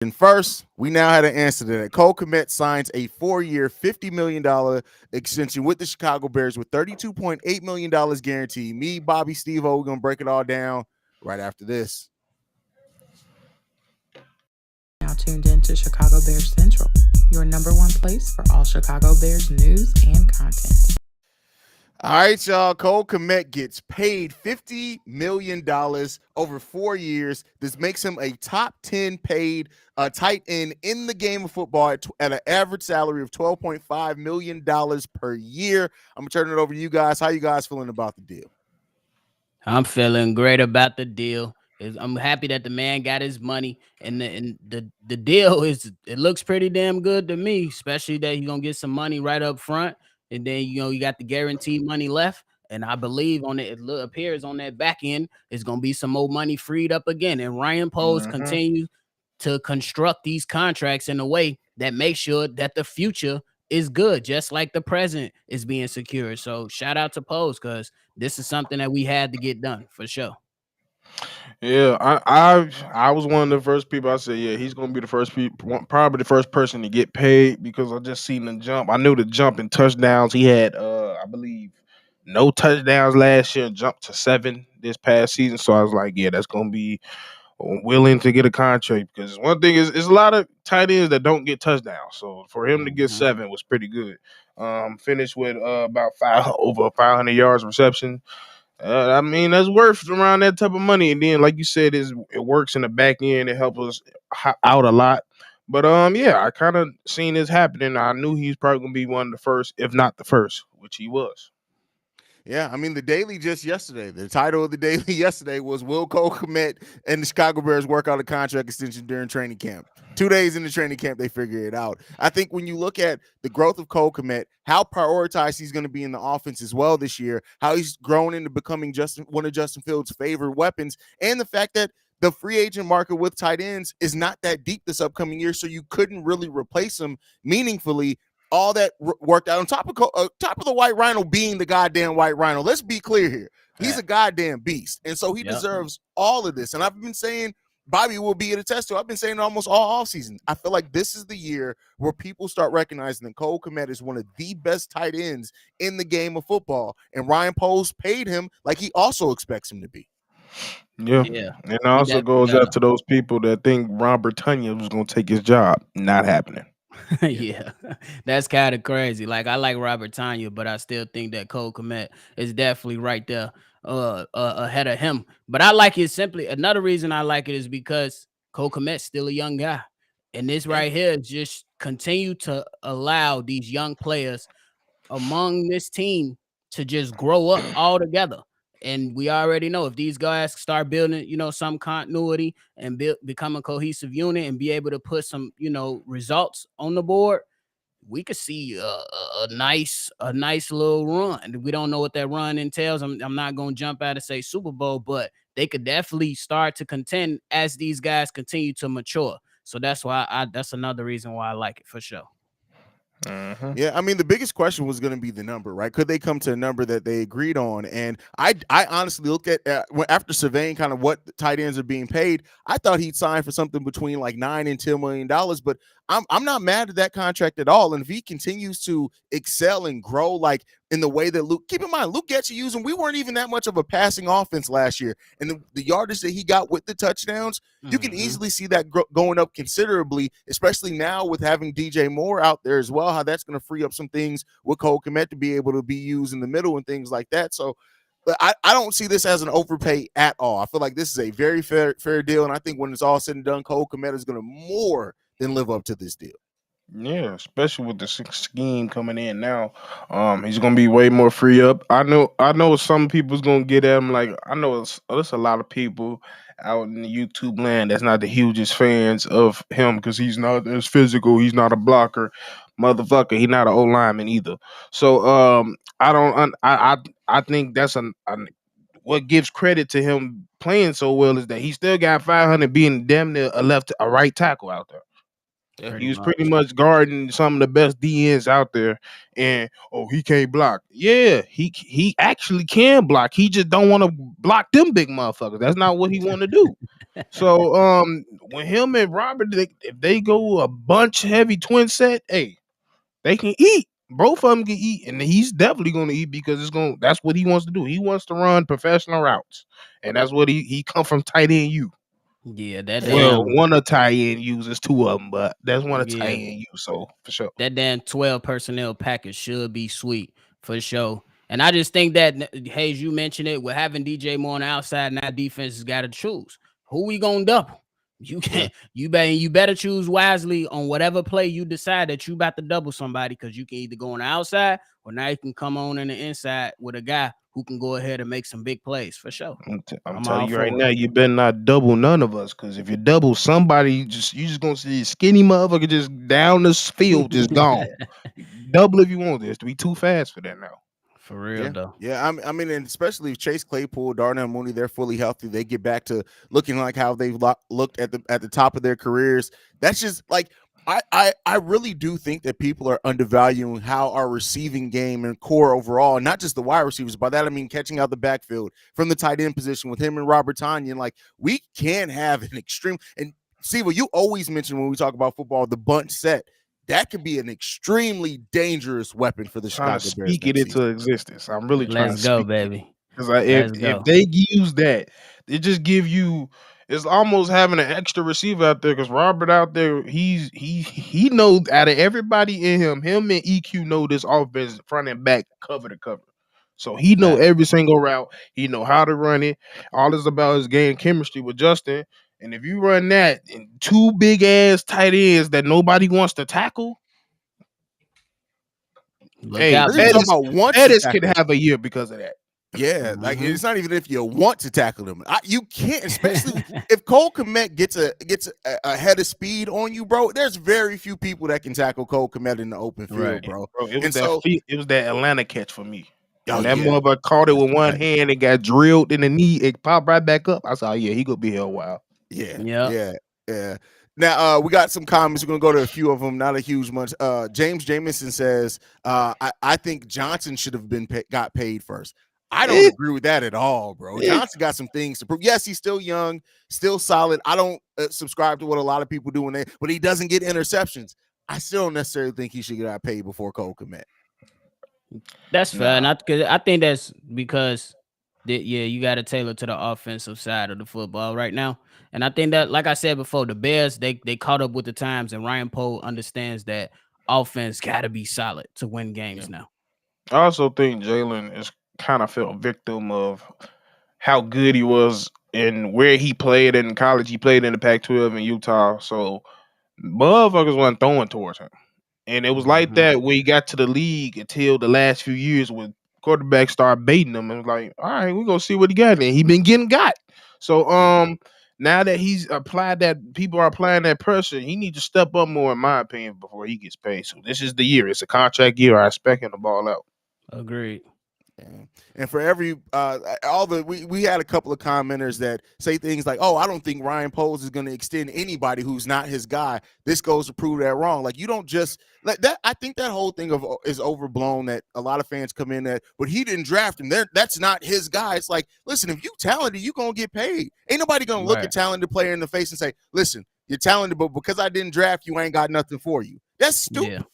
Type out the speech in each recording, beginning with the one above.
And first, we now had an answer to that. Cole Kmet signs a 4-year, $50 million extension with the Chicago Bears with $32.8 million guaranteed. Me, Bobby, Stevo, we're gonna break it all down right after this. Now tuned in to Chicago Bears Central, your number one place for all Chicago Bears news and content. All right, y'all. Cole Kmet gets paid $50 million over 4 years. This makes him a top 10 paid tight end in the game of football at an average salary of $12.5 million per year. I'm gonna turn it over to you guys. How you guys feeling about the deal? I'm feeling great about the deal. I'm happy that the man got his money, and the deal is, it looks pretty damn good to me, especially that he's gonna get some money right up front, and then you got the guaranteed money left. And I believe on appears on that back end is gonna be some more money freed up again. And Ryan Poles continues to construct these contracts in a way that makes sure that the future is good, just like the present is being secured. So shout out to Poles, because this is something that we had to get done for sure. Yeah, I was one of the first people. I said, yeah, he's gonna be the first people, probably the first person to get paid because I just seen the jump. I knew the jump in touchdowns. He had, I believe, no touchdowns last year, and jumped to 7 this past season. So I was like, yeah, that's gonna be willing to get a contract because one thing is a lot of tight ends that don't get touchdowns. So for him to get 7 was pretty good. Finished with about over 500 yards reception. I mean, that's worth around that type of money. And then, like you said, it works in the back end. It helps us out a lot. But yeah, I kind of seen this happening. I knew he was probably gonna be one of the first, if not the first, which he was. Yeah, I mean, the Daily just yesterday, the title of the Daily yesterday was Will Cole Kmet and the Chicago Bears work out a contract extension during training camp? 2 days in the training camp, they figure it out. I think when you look at the growth of Cole Kmet, how prioritized he's going to be in the offense as well this year, how he's grown into becoming one of Justin Fields' favorite weapons, and the fact that the free agent market with tight ends is not that deep this upcoming year, so you couldn't really replace him meaningfully. All that worked out on top of the white rhino being the goddamn white rhino. Let's be clear here. He's a goddamn beast. And so he deserves all of this. And I've been saying, Bobby will be at a test to. I've been saying it almost all offseason. I feel like this is the year where people start recognizing that Cole Kmet is one of the best tight ends in the game of football. And Ryan Poles paid him like he also expects him to be. Yeah. Yeah, And it we also definitely goes got out to those people that think Ron Britannia was gonna take his job. Not happening. yeah, that's kind of crazy. Like, I like Robert Tanya, but I still think that Cole Kmet is definitely right there ahead of him. But I like it simply. Another reason I like it is because Cole Kmet's still a young guy. And this Yeah. right here just continue to allow these young players among this team to just grow up all together. And we already know if these guys start building, some continuity and become a cohesive unit and be able to put some, results on the board, we could see a nice little run. We don't know what that run entails. I'm not going to jump out and say Super Bowl, but they could definitely start to contend as these guys continue to mature. So that's why that's another reason why I like it for sure. Yeah, I mean, the biggest question was going to be the number, right? Could they come to a number that they agreed on? And I honestly looked at after surveying kind of what the tight ends are being paid, I thought he'd sign for something between like $9 and $10 million. But I'm not mad at that contract at all. And if he continues to excel and grow like in the way that Luke, keep in mind, Luke gets you using, we weren't even that much of a passing offense last year. And the yardage that he got with the touchdowns, you can easily see that going up considerably, especially now with having DJ Moore out there as well, how that's going to free up some things with Cole Kmet to be able to be used in the middle and things like that. So I don't see this as an overpay at all. I feel like this is a very fair deal. And I think when it's all said and done, Cole Kmet is going to more than live up to this deal. Yeah, especially with the scheme coming in now, he's gonna be way more free up. I know some people's gonna get at him. Like I know there's a lot of people out in the YouTube land that's not the hugest fans of him because he's not as physical. He's not a blocker, motherfucker. He's not an O lineman either. So I don't. I think that's what gives credit to him playing so well is that he still got 500 being damn near a right tackle out there. Yeah. pretty He was pretty much. much guarding some of the best DNs out there, and he can't block. Yeah, he actually can block. He just don't want to block them big motherfuckers. That's not what he want to do. So when him and Robert, if they go a bunch heavy twin set, hey, they can eat. Both of them can eat, and he's definitely going to eat because it's going. That's what he wants to do. He wants to run professional routes, and that's what he come from tight end U. Yeah, that Yeah. Well, damn. one of tight end uses two of them, but that's one of tight Yeah, end U. So for sure. that damn 12 personnel package should be sweet for sure. And I just think that Hayes, you mentioned it, with having DJ Moore on the outside, now defense has got to choose who we gonna double. You Yeah. can't you better choose wisely on whatever play you decide that you about to double somebody, because you can either go on the outside or now you can come on in the inside with a guy who can go ahead and make some big plays for sure. I'm I'm telling all you right for now, it. you better not double none of us, because if you double somebody, you just gonna see a skinny motherfucker just down this field, just gone. Double if you want this. To be too fast for that now. For real Yeah, though. yeah. I mean, and especially if Chase Claypool, Darnell Mooney, they're fully healthy. They get back to looking like how they've looked at the top of their careers. That's just like I really do think that people are undervaluing how our receiving game and core overall, and not just the wide receivers. By that I mean catching out the backfield from the tight end position with him and Robert Tonyan. Like we can have an extreme and see what you always mention when we talk about football, the bunch set. That could be an extremely dangerous weapon for the Trying to Chicago Bears speak it next into season. existence. I'm really trying Let's to go, speak it. baby. Because Let's if go. they use that, it just give you. It's almost having an extra receiver out there. Because Robert out there, he knows out of everybody in him and EQ know this offense front and back, cover to cover. So he know Fact. every single route. He know how to run it. All it's about is game chemistry with Justin. And if you run that in two big ass tight ends that nobody wants to tackle, Look hey, out, Let's even talk baby. about once to Pettis could tackle. have a year because of that. Yeah, like Mhm. it's not even if you want to tackle them. You can't, especially if Cole Kmet gets a head of speed on you, bro. There's very few people that can tackle Cole Kmet in the open field, Right. bro. Bro, And so, it was that Atlanta catch for me. oh When that yeah, mother caught it that's with one right. hand and got drilled in the knee, it popped right back up. I said, oh, yeah, he gonna be here a while. Yeah, Yep. yeah, yeah. Now we got some comments. We're gonna go to a few of them, not a huge much. James Jamison says, I think Johnson should have got paid first. I don't Eh, agree with that at all, bro. eh. Johnson got some things to prove. Yes, he's still young, still solid. I don't subscribe to what a lot of people do but he doesn't get interceptions. I still don't necessarily think he should get paid before Cole Kmet. That's fair. And Nah, I think that's because yeah, you got to tailor to the offensive side of the football right now. And I think that, like I said before, the Bears they caught up with the times, and Ryan Poe understands that offense got to be solid to win Yeah. games now. I also think Jalen is kind of felt victim of how good he was and where he played in college. He played in the Pac-12 in Utah, so motherfuckers wasn't throwing towards him. And it was like Mhm. that when he got to the league until the last few years when quarterbacks started baiting him. And was like, all right, we're gonna see what he got. And he been getting got. So now that he's applied that people are applying that pressure, he needs to step up more, in my opinion, before he gets paid. So this is the year. It's a contract year. I expect him to ball out. Agreed. Yeah. And for every all the we had a couple of commenters that say things like, "Oh, I don't think Ryan Poles is going to extend anybody who's not his guy." This goes to prove that wrong. Like you don't just like that. I think that whole thing is overblown. That a lot of fans come in that, but he didn't draft him. That's not his guy. It's like, listen, if you talented, you gonna get paid. Ain't nobody gonna look a Right. talented player in the face and say, "Listen, you're talented, but because I didn't draft you, I ain't got nothing for you." That's Yeah. stupid.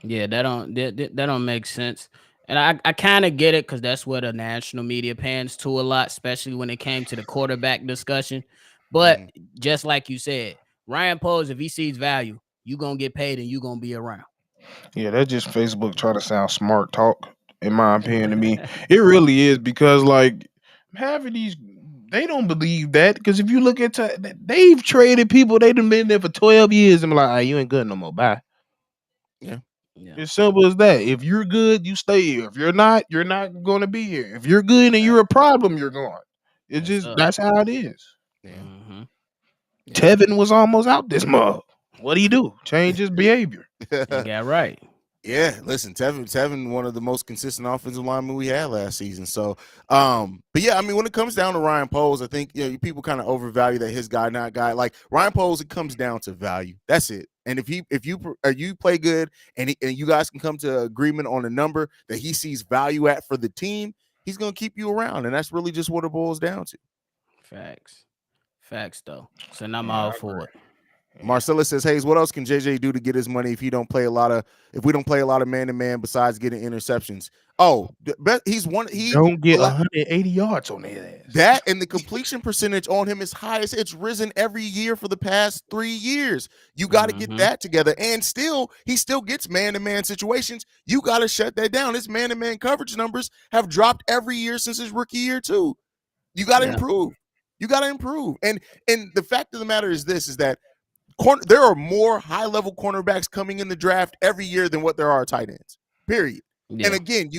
Yeah, that don't make sense. And I kind of get it, because that's what the national media pans to a lot, especially when it came to the quarterback discussion. But Mhm. just like you said, Ryan Poles, if he sees value, you gonna get paid and you gonna be around. Yeah, that's just Facebook trying to sound smart talk, in my opinion. To me, it really is because like half of these they don't believe that because if you look into they've traded people they done been there for 12 years and be like, "Ah, you ain't good no more. Bye." Yeah. Yeah, It's simple as that. If you're good, you stay here. If you're not going to be here. If you're good and you're a problem, you're gone. It's that's just up. that's how it is. Yeah. Hmm. Yeah. Tevin was almost out this month. What do you do? Change his behavior. And got right. Yeah, listen, Tevin, one of the most consistent offensive linemen we had last season. So, but yeah, I mean, when it comes down to Ryan Poles, I think people kind of overvalue that his guy, not guy. Like Ryan Poles, it comes down to value. That's it. And if you play good and you guys can come to agreement on a number that he sees value at for the team, he's gonna keep you around, and that's really just what it boils down to. Facts though. So I'm Yeah, all I for agree. it. Yeah. Marcellus says, "Hayes, what else can JJ do to get his money if we don't play a lot of man to man besides getting interceptions?" Oh, he's one. Don't get 180 yards on his ass. That and the completion percentage on him is highest. It's risen every year for the past 3 years. You got to get Mhm. that together. And he still gets man-to-man situations. You got to shut that down. His man-to-man coverage numbers have dropped every year since his rookie year, too. You got to Yeah. improve. You got to improve. And the fact of the matter is this, is that there are more high-level cornerbacks coming in the draft every year than what there are tight ends, period. And Yeah. again,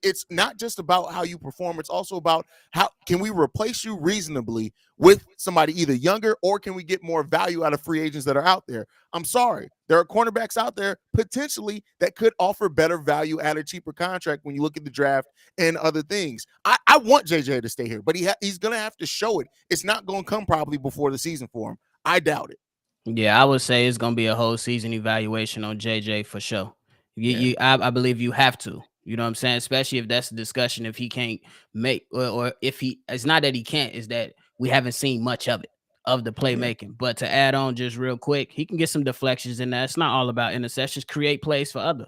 it's not just about how you perform. It's also about how can we replace you reasonably with somebody either younger, or can we get more value out of free agents that are out there? I'm sorry. There are cornerbacks out there potentially that could offer better value at a cheaper contract when you look at the draft and other things. I want JJ to stay here, but he's going to have to show it. It's not going to come probably before the season for him. I doubt it. Yeah, I would say it's gonna be a whole season evaluation on JJ for sure. I believe you have to. You know what I'm saying? Especially if that's the discussion. If he can't make, or if it's not that he can't, is that we haven't seen much of it of the Yeah. playmaking. But to add on just real quick, he can get some deflections in there. It's not all about interceptions. Create plays for other.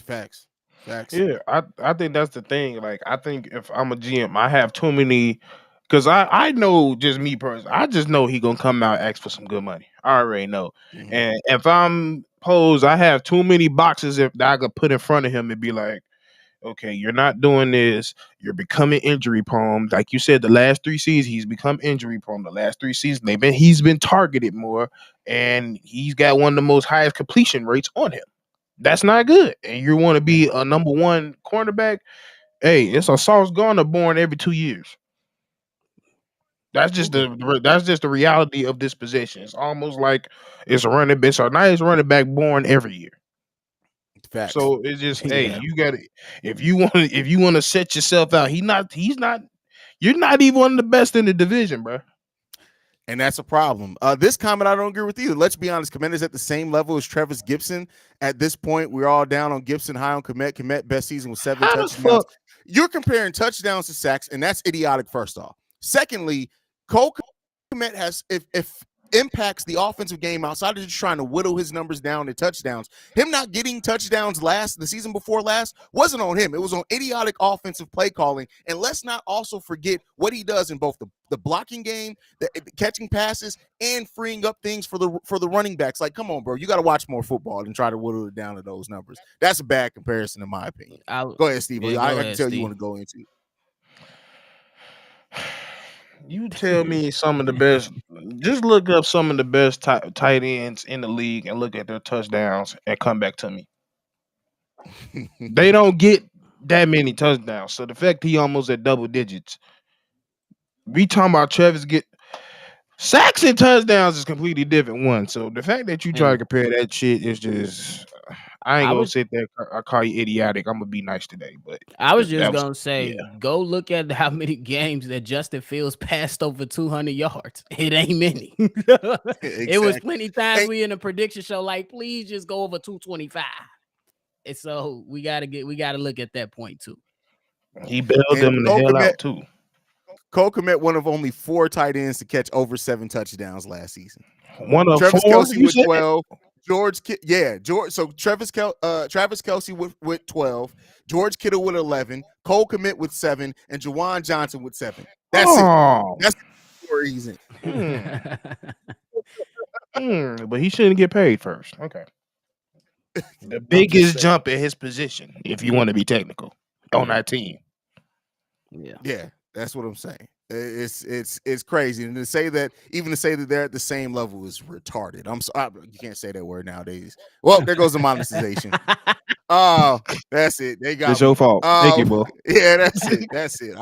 Facts. Yeah, I think that's the thing. Like, I think if I'm a GM, I have too many. Because I know, just me personally, I just know he gonna come out and ask for some good money. I already know. Mhm. And if I'm posed, I have too many boxes that I could put in front of him and be like, okay, you're not doing this. You're becoming injury prone. Like you said, the last 3 seasons he's become injury prone. The last 3 seasons he's been targeted more, and he's got one of the most highest completion rates on him. That's not good. And you want to be a number one cornerback? Hey, it's a Sauce Gardner born every 2 years. That's just the reality of this position. It's almost like it's a running back. It's a nice running back born every year. Facts. So it's just, hey, Yeah. you got to, if you want to set yourself out. He's not. You're not even one of the best in the division, bro. And that's a problem. This comment, I don't agree with either. Let's be honest. Kmet is at the same level as Travis Gibson. At this point, we're all down on Gibson, high on Kmet. Kmet, best season with 7 How the touchdowns. fuck? You're comparing touchdowns to sacks, and that's idiotic, first off. Secondly, Cole Kmet has, if impacts the offensive game outside of just trying to whittle his numbers down to touchdowns. Him not getting touchdowns the season before last wasn't on him. It was on idiotic offensive play calling. And let's not also forget what he does in both the blocking game, the catching passes, and freeing up things for the running backs. Like, come on, bro. You got to watch more football and try to whittle it down to those numbers. That's a bad comparison, in my opinion. Go ahead, Steve. Yeah, I go can ahead, tell you Steve. want to go into it. You tell me some of the best. Just look up some of the best tight ends in the league and look at their touchdowns and come back to me. They don't get that many touchdowns. So the fact he almost at double digits. We talking about Travis get sacks and touchdowns is completely different one. So the fact that you try to And compare that shit is just, I ain't I gonna was sit there. I call you idiotic. I'm gonna be nice today, but I was that just was, gonna yeah. say, go look at how many games that Justin Fields passed over 200 yards. It ain't many. It was Exactly. plenty times And, we in a prediction show, like, please just go over 225. And so we gotta look at that point too. He bailed and them the Cole hell Kmet, out too. Cole Kmet, one of only 4 tight ends to catch over 7 touchdowns last season. One of Travis 4, Kelce you with said? 12. George. So Travis Kelce with 12. George Kittle with 11. Cole Kmet with 7, and Juwan Johnson with 7. That's it. Oh, That's the story he's in. But he shouldn't get paid first. Okay. The I'm just biggest saying. jump in his position, if you want to be technical, on that team. Yeah, that's what I'm saying. It's crazy, and to say that they're at the same level is retarded. I'm sorry, you can't say that word nowadays. Well, there goes the monetization. Oh, that's it. They It's got your me. fault. Thank you, bro. Yeah, that's it. That's it.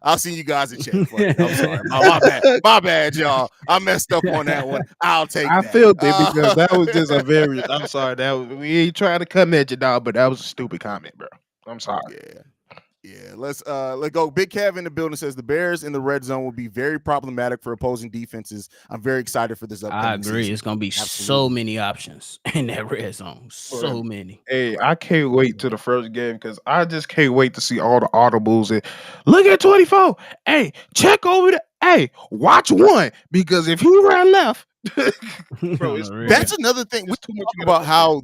I'll send you guys a check. Fuck it. I'm sorry. My bad. My bad, y'all. I messed up on that one. I'll take I that. felt it because that was just a very. I'm sorry. We ain't trying to come at you, dog, but that was a stupid comment, bro. I'm sorry. Yeah. Yeah, let's go. Big Kev in the building says the Bears in the red zone will be very problematic for opposing defenses. I'm very excited for this upcoming I agree. season. It's gonna be so Absolutely. many options in that red zone. So many. Hey, I can't wait to the first game because I just can't wait to see all the audibles and look at 24. Hey, check over the. Hey, watch one because if he ran left, bro, it's Real. That's another thing. We it's too much talk you gotta about how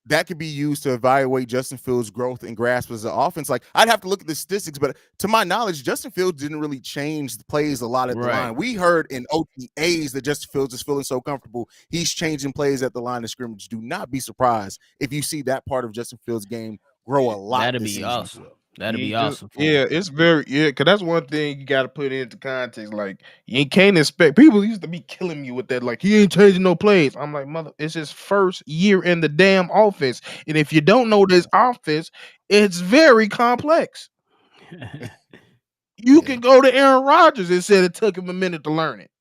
that could be used to evaluate Justin Fields' growth and grasp as an offense. Like, I'd have to look at the statistics, but to my knowledge, Justin Fields didn't really change the plays a lot at the Right. line. We heard in OTAs that Justin Fields is feeling so comfortable, he's changing plays at the line of scrimmage. Do not be surprised if you see that part of Justin Fields' game grow a lot. That'd this be season. awesome. That'd You be just- awesome. For yeah, him. it's very because that's one thing you got to put into context. Like you can't expect people used to be killing me with that. Like he ain't changing no plays. I'm like, mother, it's his first year in the damn offense, and if you don't know this offense, it's very complex. You can go to Aaron Rodgers and said it took him a minute to learn it.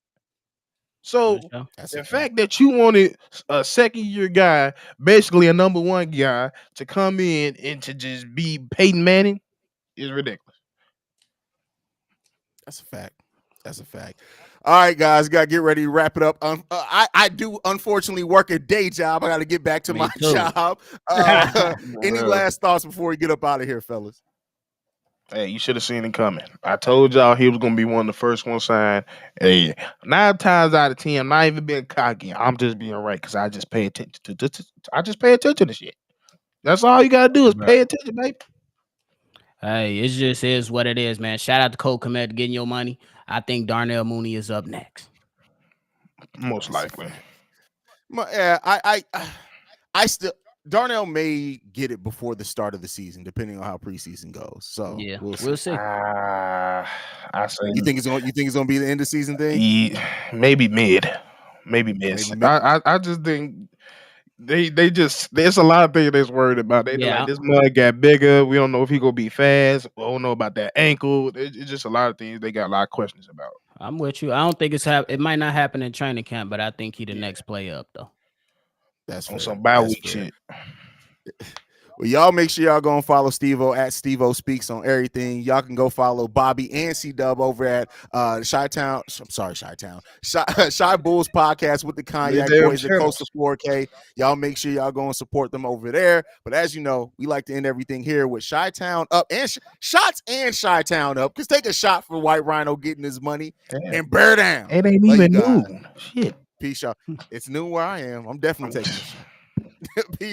So For sure. That's the a fact that you wanted a second year guy, basically a number one guy, to come in and to just be Peyton Manning is ridiculous. That's a fact. That's a fact. All right, guys, gotta get ready to wrap it up. I do unfortunately work a day job. I got to get back to Me my too. job. Any Yeah. last thoughts before we get up out of here, fellas? Hey, you should have seen it coming. I told y'all he was gonna be one of the first ones signed. Hey, 9 times out of 10, I'm not even being cocky. I'm just being right because I just pay attention to. I just pay attention to shit. That's all you gotta do is Right. pay attention, baby. Hey, it just is what it is, man. Shout out to Cole Kmet getting your money. I think Darnell Mooney is up next. Most likely. Yeah, I still Darnell may get it before the start of the season, depending on how preseason goes. So Yeah, we'll see. we'll see. I say You think it's gonna be the end of season thing? maybe mid, maybe mid. Maybe mid. I just think they just there's a lot of things they're worried about. They Yeah. like this mud got bigger. We don't know if he gonna be fast. We don't know about that ankle. It's just a lot of things they got a lot of questions about. I'm with you. I don't think it might not happen in training camp, but I think he the next play up though. That's On fair. some bye That's week fair. shit. Well, y'all make sure y'all go and follow Stevo at Stevo Speaks on everything. Y'all can go follow Bobby and C-Dub over at Chi-Town. I'm sorry, Chi-Town. Shy Bulls podcast with the Cognac They damn Boys at channels. Close to 4K. Y'all make sure y'all go and support them over there. But as you know, we like to end everything here with Chi-Town up and shots and Chi-Town up. Because take a shot for White Rhino getting his money and bear down. It ain't Love you even guys. noon. Shit. Peace, y'all. It's noon where I am. I'm definitely taking a shot. Peace.